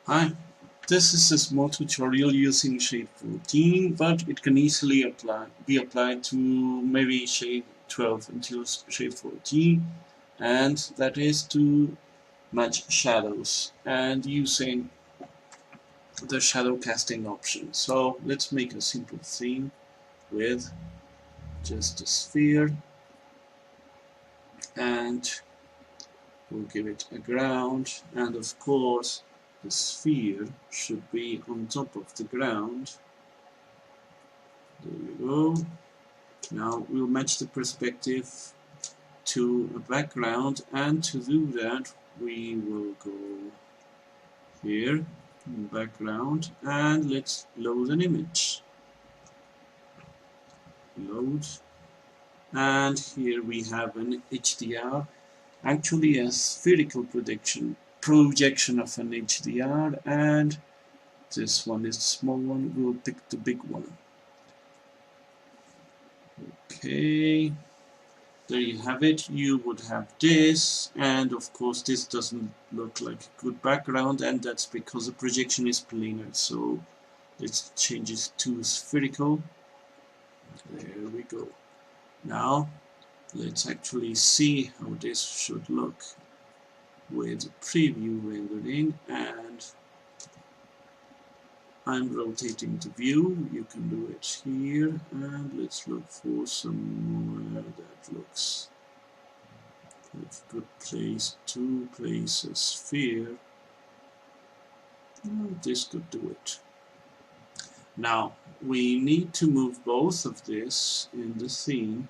Hi, this is a small tutorial using shade 14, but it can easily be applied to maybe shade 12 until shade 14, and that is to match shadows and using the shadow casting option. So let's make a simple scene with just a sphere, and we'll give it a ground, and of course the sphere should be on top of the ground. There we go. Now we'll match the perspective to a background, and to do that we will go here in background and let's load an image. Load, and here we have an HDR, actually a spherical projection of an HDR, and this one is the small one. We'll pick the big one. Okay, there you have it. You would have this, and of course this doesn't look like a good background, and that's because the projection is planar. So let's change it to spherical. There we go. Now let's actually see how this should look with preview rendering, and I'm rotating the view. You can do it here, and let's look for somewhere that looks like a good place to place a sphere. This could do it. Now we need to move both of this in the scene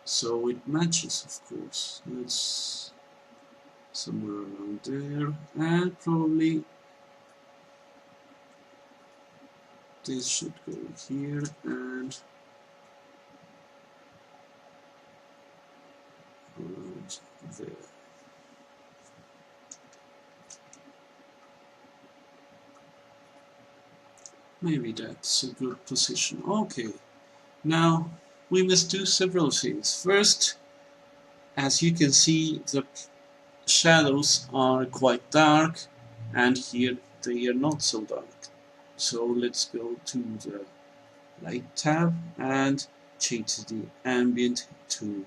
so it matches, of course. Let's somewhere around there, and probably this should go here and around there. Maybe that's a good position. Okay, now we must do several things. First, as you can see, the shadows are quite dark, and here they are not so dark. So let's go to the light tab and change the ambient to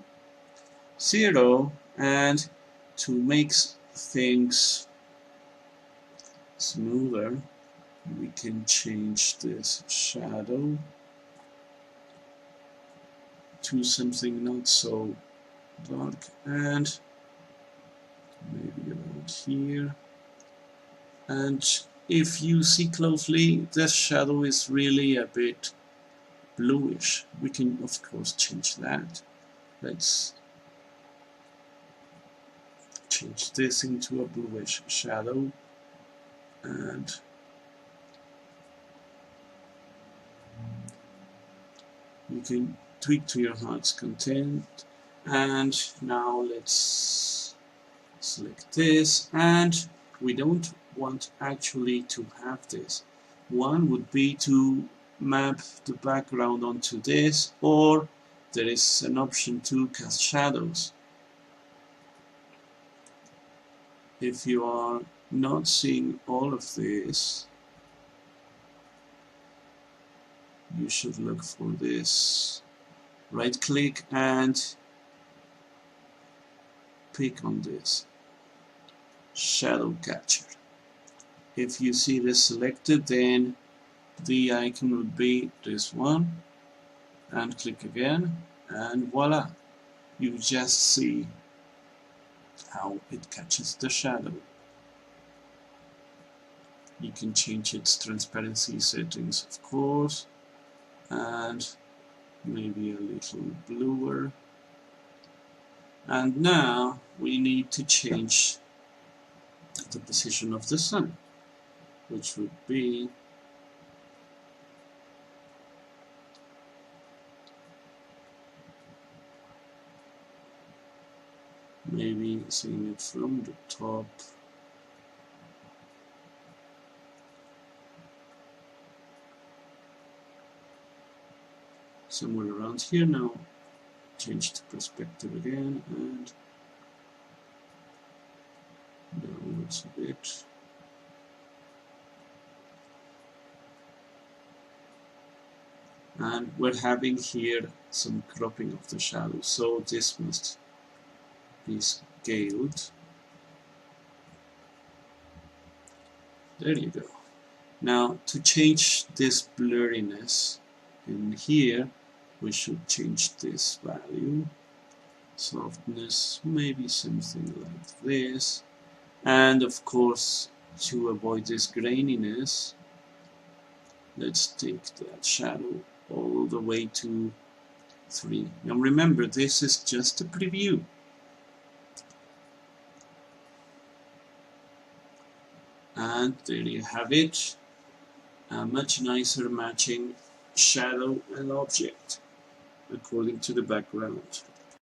0, and to make things smoother we can change this shadow to something not so dark, and maybe around here. And if you see closely, this shadow is really a bit bluish. We can of course change that. Let's change this into a bluish shadow, and you can tweak to your heart's content. And now let's select this, and we don't want actually to have this. One would be to map the background onto this, or there is an option to cast shadows. If you are not seeing all of this, you should look for this. Right click and pick on this shadow capture. If you see this selected, then the icon would be this one, and click again, and voila, you just see how it catches the shadow. You can change its transparency settings, of course, and maybe a little bluer. And now we need to change the position of the sun, which would be maybe seeing it from the top. Somewhere around here. Now change the perspective again and downwards a bit. and we're having here some cropping of the shadow, so this must be scaled. There you go. Now to change this blurriness in here, we should change this value. Softness, maybe something like this. And of course, to avoid this graininess, let's take that shadow all the way to 3. Now remember, this is just a preview. And there you have it, a much nicer matching shadow and object according to the background.